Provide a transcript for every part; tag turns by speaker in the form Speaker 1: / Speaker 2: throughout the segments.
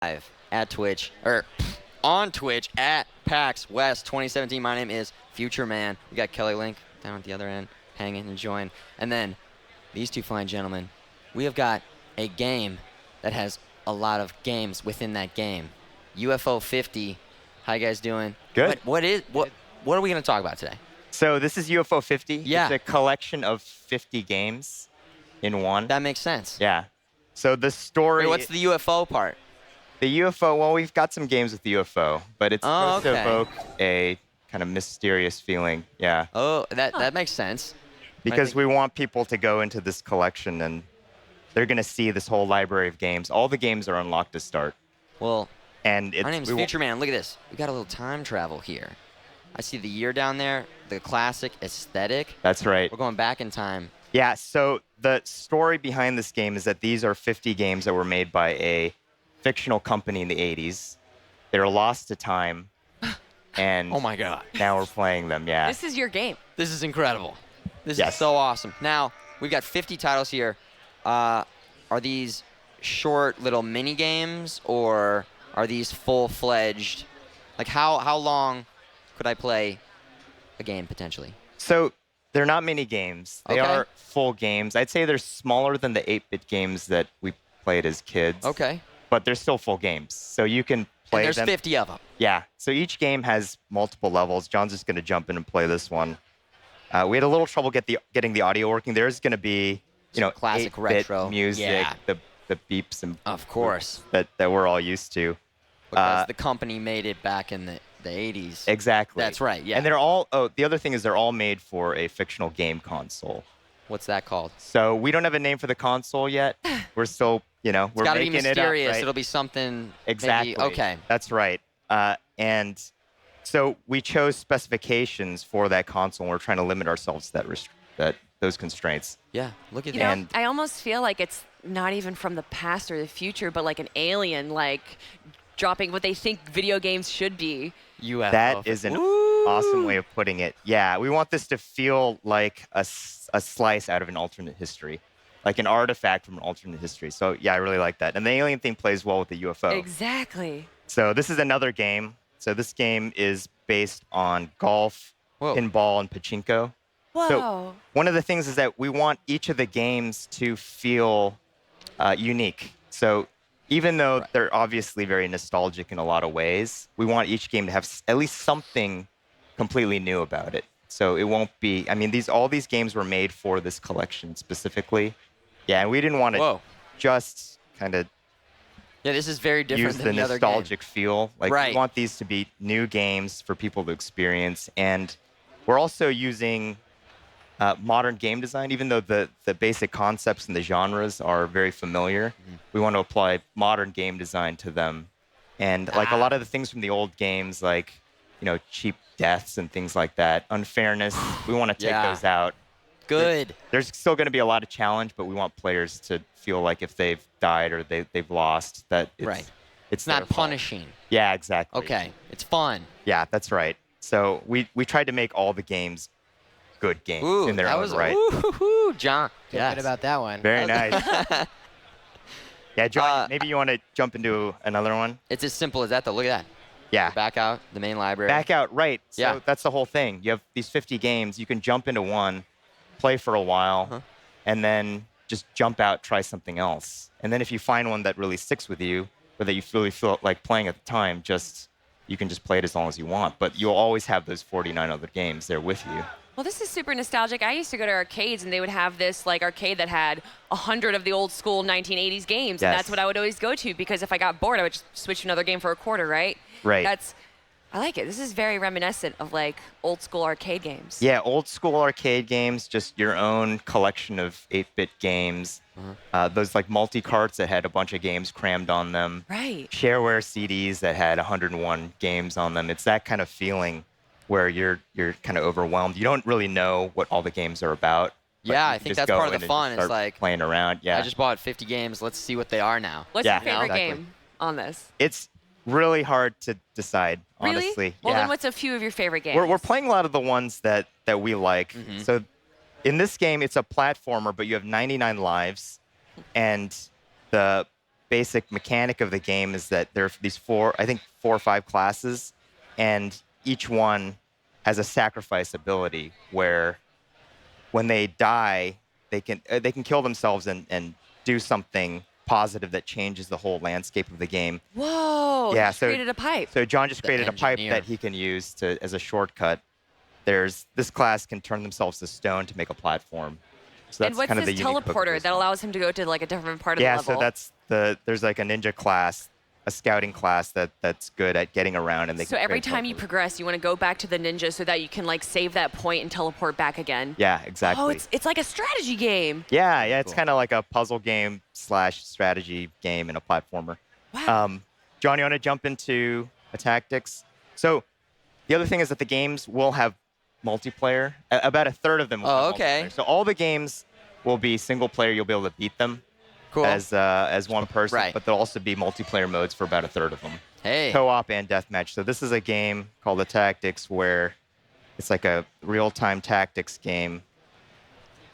Speaker 1: live at Twitch, or on Twitch at PAX West 2017. My name is Future Man. We got Kelly Link down at the other end, hanging, enjoying. And then these two fine gentlemen, we have got a game that has a lot of games within that game. UFO 50. How you guys doing?
Speaker 2: Good.
Speaker 1: What are we going to talk about today?
Speaker 2: So this is UFO 50.
Speaker 1: Yeah.
Speaker 2: It's a collection of 50 games in one.
Speaker 1: That makes sense.
Speaker 2: Yeah. So the story.
Speaker 1: Wait, what's the UFO part?
Speaker 2: The UFO, well, we've got some games with the UFO, but it's supposed to evoke a kind of mysterious feeling. Yeah.
Speaker 1: Oh, that makes sense.
Speaker 2: Because we want people to go into this collection and they're going to see this whole library of games. All the games are unlocked to start.
Speaker 1: Well,
Speaker 2: and
Speaker 1: my name's Future Man. Look at this. We got a little time travel here. I see the year down there, the classic aesthetic.
Speaker 2: That's right.
Speaker 1: We're going back in time.
Speaker 2: Yeah, so the story behind this game is that these are 50 games that were made by a fictional company in the 80s. They were lost to time, and
Speaker 1: oh my God,
Speaker 2: now we're playing them, yeah.
Speaker 3: This is your game.
Speaker 1: This is incredible. This is so awesome. Now, we've got 50 titles here. Are these short little mini games, or are these full-fledged? Like, how long could I play a game, potentially?
Speaker 2: So they're not mini games. They are full games. I'd say they're smaller than the 8-bit games that we played as kids.
Speaker 1: Okay.
Speaker 2: But they're still full games. So you can play them.
Speaker 1: And there's 50 of them.
Speaker 2: Yeah. So each game has multiple levels. John's just going to jump in and play this one. We had a little trouble getting the audio working. There's going to be,
Speaker 1: classic
Speaker 2: 8-bit
Speaker 1: retro
Speaker 2: music, the beeps and
Speaker 1: of course
Speaker 2: that we're all used to.
Speaker 1: Because the company made it back in the 80s.
Speaker 2: Exactly.
Speaker 1: That's right, yeah.
Speaker 2: And they're all, the other thing is they're all made for a fictional game console.
Speaker 1: What's that called?
Speaker 2: So we don't have a name for the console yet. We're still, we're making it up.
Speaker 1: It's got to be mysterious.
Speaker 2: Right?
Speaker 1: It'll be something.
Speaker 2: Exactly.
Speaker 1: Maybe, okay.
Speaker 2: That's right. And so we chose specifications for that console, and we're trying to limit ourselves to those constraints.
Speaker 1: Yeah, look at
Speaker 3: You
Speaker 1: that.
Speaker 3: know, I almost feel like it's not even from the past or the future, but like an alien, like dropping what they think video games should be.
Speaker 1: UFO.
Speaker 2: That is an awesome way of putting it. Yeah, we want this to feel like a slice out of an alternate history, like an artifact from an alternate history. So yeah, I really like that. And the alien thing plays well with the UFO.
Speaker 3: Exactly.
Speaker 2: So this is another game. So this game is based on golf, pinball, and pachinko.
Speaker 3: Whoa.
Speaker 2: So one of the things is that we want each of the games to feel unique. So even though they're obviously very nostalgic in a lot of ways, we want each game to have at least something completely new about it. So it won't be, I mean, all these games were made for this collection specifically. Yeah, and we didn't want to just kind of
Speaker 1: this is very different
Speaker 2: use
Speaker 1: than
Speaker 2: the
Speaker 1: other
Speaker 2: nostalgic feel. Like we
Speaker 1: Right.
Speaker 2: want these to be new games for people to experience. And we're also using modern game design, even though the basic concepts and the genres are very familiar. We want to apply modern game design to them. And like a lot of the things from the old games, like, cheap deaths and things like that, unfairness, we want to take those out.
Speaker 1: Good.
Speaker 2: There's still going to be a lot of challenge, but we want players to feel like if they've died or they've lost, that it's
Speaker 1: not
Speaker 2: their fault.
Speaker 1: punishing.
Speaker 2: Yeah, exactly.
Speaker 1: Okay. It's fun.
Speaker 2: Yeah, that's right. So we tried to make all the games good games in their own right.
Speaker 1: Ooh, John.
Speaker 4: Feel good about that one.
Speaker 2: Very nice. Yeah, John, maybe you want to jump into another one?
Speaker 1: It's as simple as that, though. Look at that.
Speaker 2: Yeah.
Speaker 1: Back out, the main library.
Speaker 2: Back out, right. So
Speaker 1: Yeah.
Speaker 2: that's the whole thing. You have these 50 games. You can jump into one, play for a while, and then just jump out, try something else. And then if you find one that really sticks with you, or that you really feel like playing at the time, you can just play it as long as you want. But you'll always have those 49 other games there with you.
Speaker 3: Well, this is super nostalgic. I used to go to arcades, and they would have this like arcade that had 100 of the old school 1980s games, and that's what I would always go to because if I got bored, I would just switch to another game for a quarter, right?
Speaker 2: Right.
Speaker 3: I like it. This is very reminiscent of like old school arcade games.
Speaker 2: Yeah, old school arcade games, just your own collection of 8-bit games. Those like multi-carts that had a bunch of games crammed on them.
Speaker 3: Right.
Speaker 2: Shareware CDs that had 101 games on them. It's that kind of feeling where you're kind of overwhelmed. You don't really know what all the games are about.
Speaker 1: Yeah, I think that's part of the fun. It's like
Speaker 2: playing around. Yeah.
Speaker 1: I just bought 50 games. Let's see what they are now.
Speaker 3: What's your favorite game on this?
Speaker 2: It's really hard to decide,
Speaker 3: Really?
Speaker 2: honestly.
Speaker 3: Well,
Speaker 2: yeah.
Speaker 3: then what's a few of your favorite games?
Speaker 2: We're playing a lot of the ones that we like. So in this game, it's a platformer, but you have 99 lives, and the basic mechanic of the game is that there are these four or five classes, and each one has a sacrifice ability where when they die, they can kill themselves and do something positive that changes the whole landscape of the game.
Speaker 3: Whoa!
Speaker 2: Yeah,
Speaker 3: He just created a pipe.
Speaker 2: So John just
Speaker 1: The
Speaker 2: created a pipe
Speaker 1: engineer.
Speaker 2: that he can use as a shortcut. This class can turn themselves to stone to make a platform. So that's
Speaker 3: And what's
Speaker 2: kind of the
Speaker 3: this
Speaker 2: unique hook of
Speaker 3: teleporter
Speaker 2: this
Speaker 3: that
Speaker 2: one.
Speaker 3: allows him to go to like a different part of the
Speaker 2: Yeah,
Speaker 3: level?
Speaker 2: so there's like a ninja class, a scouting class that's good at getting around, and they
Speaker 3: So
Speaker 2: can
Speaker 3: every
Speaker 2: create
Speaker 3: time you
Speaker 2: teleporters.
Speaker 3: progress, you want to go back to the ninja so that you can like save that point and teleport back again.
Speaker 2: Yeah, exactly.
Speaker 3: Oh, it's like a strategy game.
Speaker 2: Yeah, it's
Speaker 1: Cool.
Speaker 2: kind of like a puzzle game / strategy game and a platformer.
Speaker 3: Wow.
Speaker 2: John, you want to jump into the tactics? So the other thing is that the games will have multiplayer. About a third of them will
Speaker 1: Oh,
Speaker 2: have
Speaker 1: okay.
Speaker 2: multiplayer. So all the games will be single player. You'll be able to beat them
Speaker 1: Cool.
Speaker 2: as one person,
Speaker 1: Right.
Speaker 2: but there'll also be multiplayer modes for about a third of them.
Speaker 1: Hey.
Speaker 2: Co-op and deathmatch. So this is a game called the Tactics where it's like a real-time tactics game.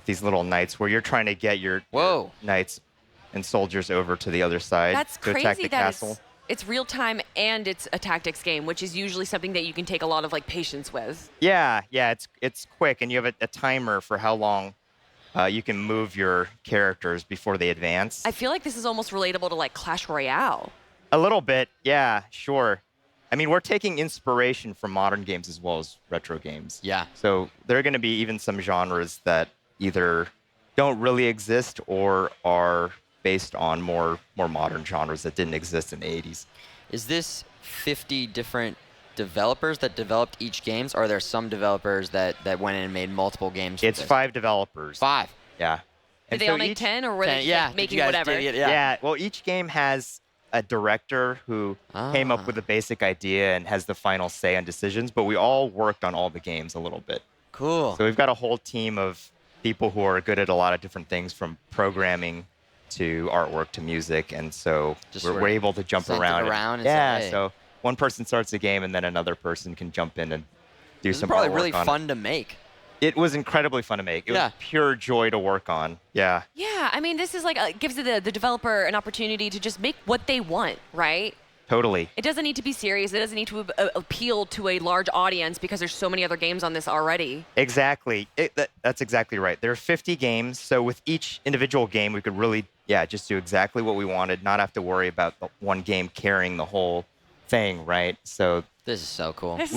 Speaker 2: These little knights where you're trying to get your
Speaker 1: Whoa.
Speaker 2: knights and soldiers over to the other side
Speaker 3: That's
Speaker 2: to attack
Speaker 3: crazy
Speaker 2: the
Speaker 3: that
Speaker 2: castle.
Speaker 3: it's real time and it's a tactics game, which is usually something that you can take a lot of like patience with.
Speaker 2: Yeah, it's quick, and you have a timer for how long you can move your characters before they advance.
Speaker 3: I feel like this is almost relatable to like Clash Royale.
Speaker 2: A little bit, yeah, sure. I mean, we're taking inspiration from modern games as well as retro games.
Speaker 1: Yeah.
Speaker 2: So there are going to be even some genres that either don't really exist or are based on more modern genres that didn't exist in the 80s.
Speaker 1: Is this 50 different developers that developed each games? Or are there some developers that went in and made multiple games? for
Speaker 2: It's
Speaker 1: this?
Speaker 2: 5 developers.
Speaker 1: 5.
Speaker 2: Yeah.
Speaker 3: Did
Speaker 2: And
Speaker 3: they
Speaker 2: so
Speaker 3: all make
Speaker 2: each-
Speaker 3: 10 or were they just,
Speaker 1: yeah.
Speaker 3: like,
Speaker 1: did
Speaker 3: making
Speaker 1: you guys
Speaker 3: whatever?
Speaker 1: dig it?
Speaker 2: Yeah. Well, each game has a director who came up with a basic idea and has the final say on decisions, but we all worked on all the games a little bit.
Speaker 1: Cool.
Speaker 2: So we've got a whole team of people who are good at a lot of different things, from programming to artwork to music, and so
Speaker 1: Just
Speaker 2: we're
Speaker 1: sort of
Speaker 2: able to jump
Speaker 1: sent it
Speaker 2: around.
Speaker 1: around and
Speaker 2: yeah,
Speaker 1: say, hey.
Speaker 2: so one person starts a game, and then another person can jump in and do
Speaker 1: This is
Speaker 2: some
Speaker 1: probably
Speaker 2: artwork
Speaker 1: really
Speaker 2: on
Speaker 1: fun to make.
Speaker 2: it. It was incredibly fun to make. It
Speaker 1: Yeah.
Speaker 2: was pure joy to work on. Yeah.
Speaker 3: Yeah, I mean, this is like gives the developer an opportunity to just make what they want, right?
Speaker 2: Totally.
Speaker 3: It doesn't need to be serious. It doesn't need to appeal to a large audience because there's so many other games on this already.
Speaker 2: Exactly. That's exactly right. There are 50 games, so with each individual game, we could really, just do exactly what we wanted, not have to worry about the one game carrying the whole thing, right? So
Speaker 1: This is so cool.
Speaker 3: This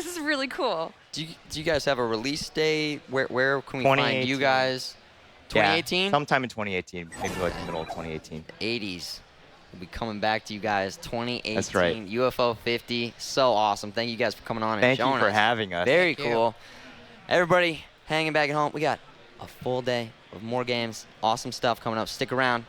Speaker 3: is really cool.
Speaker 1: Do you guys have a release date? Where can we find
Speaker 2: 2018.
Speaker 1: you guys?
Speaker 2: yeah,
Speaker 1: 2018?
Speaker 2: sometime in 2018, maybe like the middle of 2018.
Speaker 1: 80s. We'll be coming back to you guys. 2018.
Speaker 2: That's right.
Speaker 1: UFO 50. So awesome. Thank you guys for coming on and
Speaker 2: Thank you
Speaker 1: showing
Speaker 2: for
Speaker 1: us.
Speaker 2: having us.
Speaker 1: Very
Speaker 3: Thank you.
Speaker 1: cool. Everybody hanging back at home. We got a full day of more games. Awesome stuff coming up. Stick around.